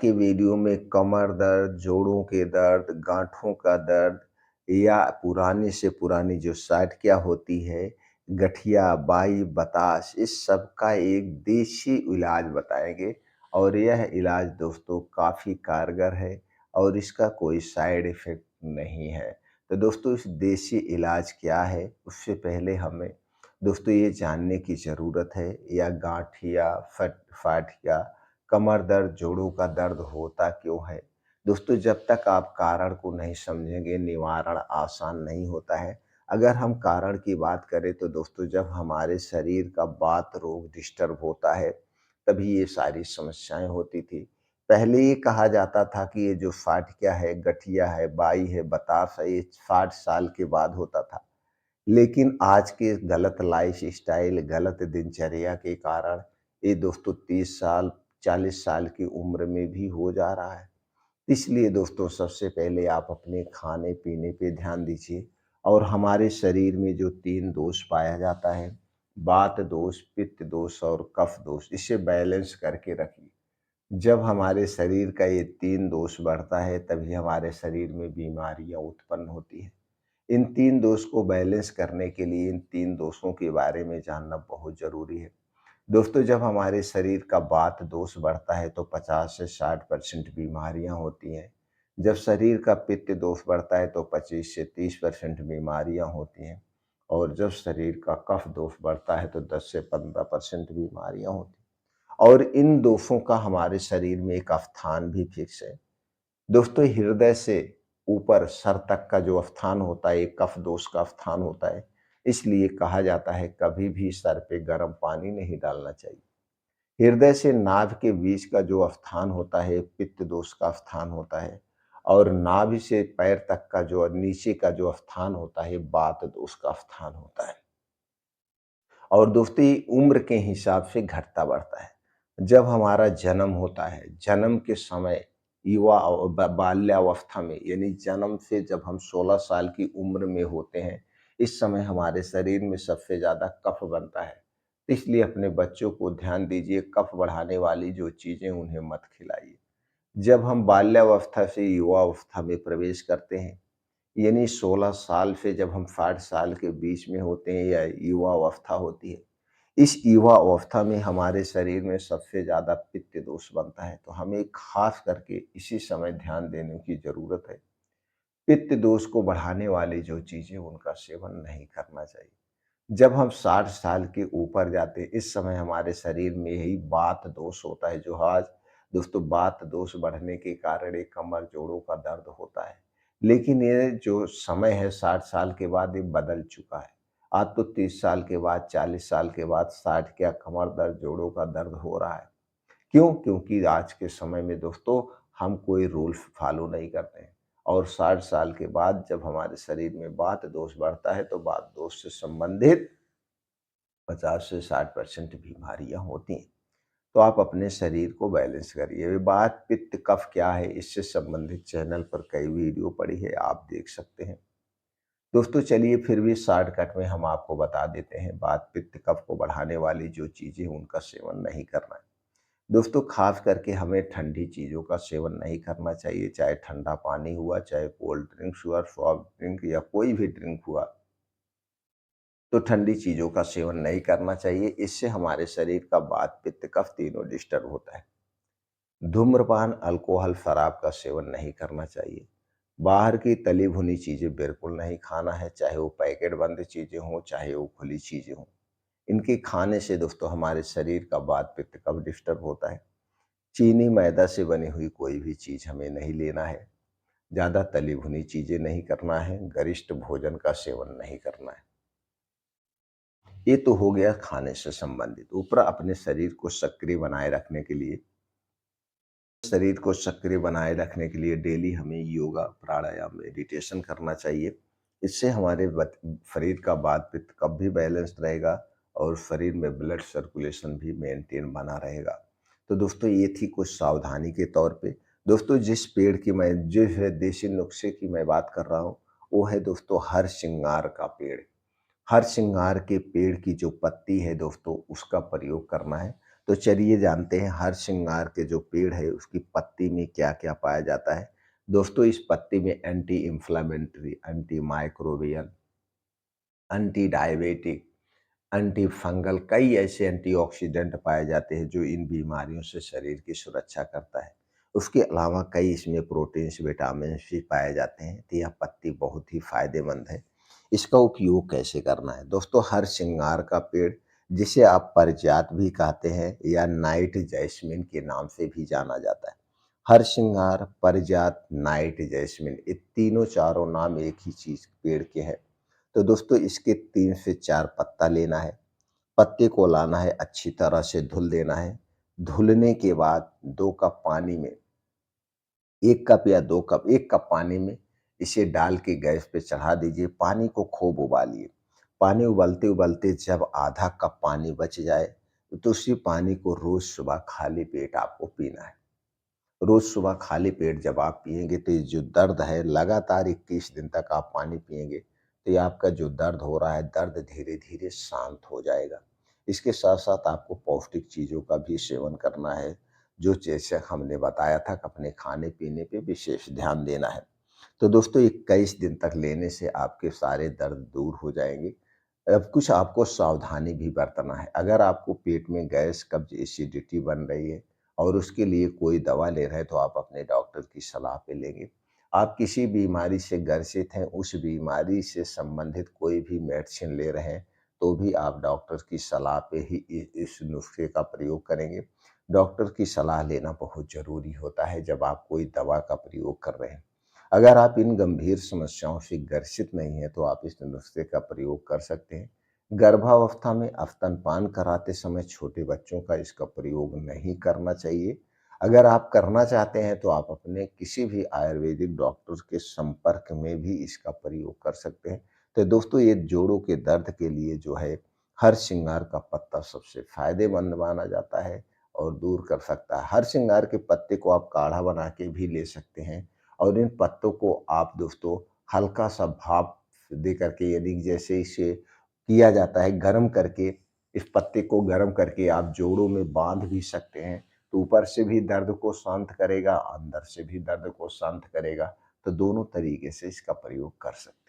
के वीडियो में कमर दर्द, जोड़ों के दर्द, गाँठों का दर्द या पुरानी से पुरानी जो साइटिका होती है, गठिया, बाई, बताश, इस सब का एक देशी इलाज बताएँगे और यह इलाज दोस्तों काफ़ी कारगर है और इसका कोई साइड इफ़ेक्ट नहीं है। तो दोस्तों इस देशी इलाज क्या है, उससे पहले हमें दोस्तों ये जानने की ज़रूरत है या गाँठिया, फाटका, कमर दर्द, जोड़ों का दर्द होता क्यों है? दोस्तों जब तक आप कारण को नहीं समझेंगे, निवारण आसान नहीं होता है। अगर हम कारण की बात करें तो दोस्तों जब हमारे शरीर का वात रोग डिस्टर्ब होता है, तभी ये सारी समस्याएँ होती थी। पहले ये कहा जाता था कि ये जो फाटका है, गठिया है, बाई है, बताश है, ये 60 साल के बाद होता था। लेकिन आज के गलत लाइफ़स्टाइल, गलत दिनचर्या के कारण ये दोस्तों 30 साल, 40 साल की उम्र में भी हो जा रहा है। इसलिए दोस्तों सबसे पहले आप अपने खाने-पीने पे ध्यान दीजिए और हमारे शरीर में जो 3 दोष पाया जाता है, वात दोष, पित्त दोष और कफ दोष, इसे बैलेंस करके रखिए। जब हमारे शरीर का ये 3 दोष बढ़ता है, तभी हमारे शरीर में बीमारियाँ उत्पन्न होती हैं। इन 3 दोष को बैलेंस करने के लिए इन 3 दोषों के बारे में जानना बहुत ज़रूरी है। दोस्तों जब हमारे शरीर का वात दोष बढ़ता है तो 50 से 60% बीमारियां होती हैं। जब शरीर का पित्त दोष बढ़ता है तो 25 से 30% बीमारियां होती हैं। और जब शरीर का कफ दोष बढ़ता है तो 10 से 15% बीमारियां होती हैं। और इन दोषों का हमारे शरीर में एक स्थान भी फिक्स है। दोस्तों हृदय से ऊपर सर तक का जो स्थान होता है, एक कफ दोष का स्थान होता है। इसलिए कहा जाता है कभी भी सर पे गर्म पानी नहीं डालना चाहिए। हृदय से नाभि के बीच का जो स्थान होता है, पित्त दोष का स्थान होता है। और नाभि से पैर तक का जो नीचे का जो स्थान होता है, वात दोष का स्थान होता है। और दोस्तों ये उम्र के हिसाब से घटता बढ़ता है। जब हमारा जन्म होता है, जन्म के समय युवा बाल्यावस्था में यानी जन्म से जब हम 16 साल की उम्र में होते हैं, इस समय हमारे शरीर में सबसे ज़्यादा कफ बनता है। इसलिए अपने बच्चों को ध्यान दीजिए, कफ बढ़ाने वाली जो चीज़ें उन्हें मत खिलाइए। जब हम बाल्यावस्था से युवावस्था में प्रवेश करते हैं, यानी 16 साल से जब हम 60 साल के बीच में होते हैं या युवा अवस्था होती है, इस युवा अवस्था में हमारे शरीर में सबसे ज़्यादा पित्त दोष बनता है। तो हमें खास करके इसी समय ध्यान देने की ज़रूरत है। पित्त दोष को बढ़ाने वाली जो चीज़ें उनका सेवन नहीं करना चाहिए। जब हम 60 साल के ऊपर जाते हैं, इस समय हमारे शरीर में यही वात दोष होता है, जो आज दोस्तों वात दोष बढ़ने के कारण एक कमर जोड़ों का दर्द होता है। लेकिन ये जो समय है 60 साल के बाद ये बदल चुका है। आज तो 30 साल के बाद, 40 साल के बाद 60 क्या कमर दर्द, जोड़ों का दर्द हो रहा है। क्यों? क्योंकि आज के समय में दोस्तों हम कोई रूल्स फॉलो नहीं करते हैं। और 60 साल के बाद जब हमारे शरीर में वात दोष बढ़ता है तो वात दोष से संबंधित 50 से 60% बीमारियां होती हैं। तो आप अपने शरीर को बैलेंस करिए। ये बात पित्त कफ क्या है, इससे संबंधित चैनल पर कई वीडियो पड़ी है, आप देख सकते हैं। दोस्तों चलिए फिर भी शॉर्टकट में हम आपको बता देते हैं, बात पित्त कफ को बढ़ाने वाली जो चीज़ें उनका सेवन नहीं करना है। दोस्तों खास करके हमें ठंडी चीज़ों का सेवन नहीं करना चाहिए, चाहे ठंडा पानी हुआ, चाहे कोल्ड ड्रिंक्स हुआ, सॉफ्ट ड्रिंक या कोई भी ड्रिंक हुआ, तो ठंडी चीज़ों का सेवन नहीं करना चाहिए। इससे हमारे शरीर का वात, पित्त, कफ तीनों डिस्टर्ब होता है। धूम्रपान, अल्कोहल, शराब का सेवन नहीं करना चाहिए। बाहर की तली भुनी चीज़ें बिल्कुल नहीं खाना है, चाहे वो पैकेट बंद चीज़ें हों, चाहे वो खुली चीज़ें हों। इनके खाने से दोस्तों हमारे शरीर का वात, पित्त, कफ डिस्टर्ब होता है। चीनी, मैदा से बनी हुई कोई भी चीज़ हमें नहीं लेना है। ज़्यादा तली भुनी चीज़ें नहीं करना है, गरिष्ठ भोजन का सेवन नहीं करना है। ये तो हो गया खाने से संबंधित। ऊपर अपने शरीर को सक्रिय बनाए रखने के लिए डेली हमें योगा, प्राणायाम, मेडिटेशन करना चाहिए। इससे हमारे शरीर का वात, पित्त, कफ भी बैलेंस रहेगा और शरीर में ब्लड सर्कुलेशन भी मेंटेन बना रहेगा। तो दोस्तों ये थी कुछ सावधानी के तौर पे। दोस्तों जिस देसी नुस्खे की मैं बात कर रहा हूँ, वो है दोस्तों हरसिंगार का पेड़। हरसिंगार के पेड़ की जो पत्ती है दोस्तों, उसका प्रयोग करना है। तो चलिए जानते हैं हरसिंगार के जो पेड़ है उसकी पत्ती में क्या-क्या पाया जाता है। दोस्तों इस पत्ती में anti inflammatory, anti microbial, anti diabetic, anti fungal कई ऐसे एंटीऑक्सीडेंट पाए जाते हैं जो इन बीमारियों से शरीर की सुरक्षा करता है। उसके अलावा कई इसमें प्रोटीन्स, विटामिन्स भी पाए जाते हैं, तो यह पत्ती बहुत ही फ़ायदेमंद है। इसका उपयोग कैसे करना है? दोस्तों हर श्रृंगार का पेड़ जिसे आप पारिजात भी कहते हैं या नाइट जैस्मिन के नाम से भी जाना जाता है। हर श्रृंगार, पारिजात, नाइट जैस्मिन ये तीनों चारों नाम एक ही चीज़ पेड़ के हैं। तो दोस्तों इसके 3 से 4 पत्ता लेना है। पत्ते को लाना है, अच्छी तरह से धुल देना है। धुलने के बाद 2 कप पानी में 1 कप या 2 कप 1 कप पानी में इसे डाल के गैस पे चढ़ा दीजिए। पानी को खूब उबालिए। पानी उबलते-उबलते जब आधा कप पानी बच जाए, तो उसी पानी को रोज़ सुबह खाली पेट आपको पीना है। रोज़ सुबह खाली पेट जब आप पिएँगे तो ये जो दर्द है लगातार 21 दिन तक आप पानी पिएँगे, तो ये आपका जो दर्द हो रहा है, दर्द धीरे-धीरे शांत हो जाएगा। इसके साथ-साथ आपको पौष्टिक चीज़ों का भी सेवन करना है, जो जैसे हमने बताया था कि अपने खाने-पीने पे विशेष ध्यान देना है। तो दोस्तों 21 दिन तक लेने से आपके सारे दर्द दूर हो जाएँगे। अब कुछ आपको सावधानी भी बरतना है। अगर आपको पेट में गैस, कब्ज़, एसिडिटी बन रही है और उसके लिए कोई दवा ले रहे हैं तो आप अपने डॉक्टर की सलाह पे लेंगे। आप किसी बीमारी से ग्रसित हैं, उस बीमारी से संबंधित कोई भी मेडिसिन ले रहे हैं, तो भी आप डॉक्टर की सलाह पे ही इस नुस्खे का प्रयोग करेंगे। डॉक्टर की सलाह लेना बहुत ज़रूरी होता है जब आप कोई दवा का प्रयोग कर रहे हैं। अगर आप इन गंभीर समस्याओं से ग्रसित नहीं हैं, तो आप इस नुस्खे का प्रयोग कर सकते हैं। गर्भावस्था में स्तनपान कराते समय छोटे बच्चों का इसका प्रयोग नहीं करना चाहिए। अगर आप करना चाहते हैं, तो आप अपने किसी भी आयुर्वेदिक डॉक्टर के संपर्क में भी इसका प्रयोग कर सकते हैं। तो दोस्तों ये जोड़ों के दर्द के लिए जो है, हरसिंगार का पत्ता सबसे फ़ायदेमंद माना जाता है और दूर कर सकता है। हरसिंगार के पत्ते को आप काढ़ा बना के भी ले सकते हैं और इन पत्तों को आप दोस्तों हल्का-सा भाप दे करके यदि जैसे इसे किया जाता है गरम करके, इस पत्ते को गरम करके आप जोड़ों में बाँध भी सकते हैं, तो ऊपर से भी दर्द को शांत करेगा, अंदर से भी दर्द को शांत करेगा। तो दोनों तरीके से इसका प्रयोग कर सकते हैं।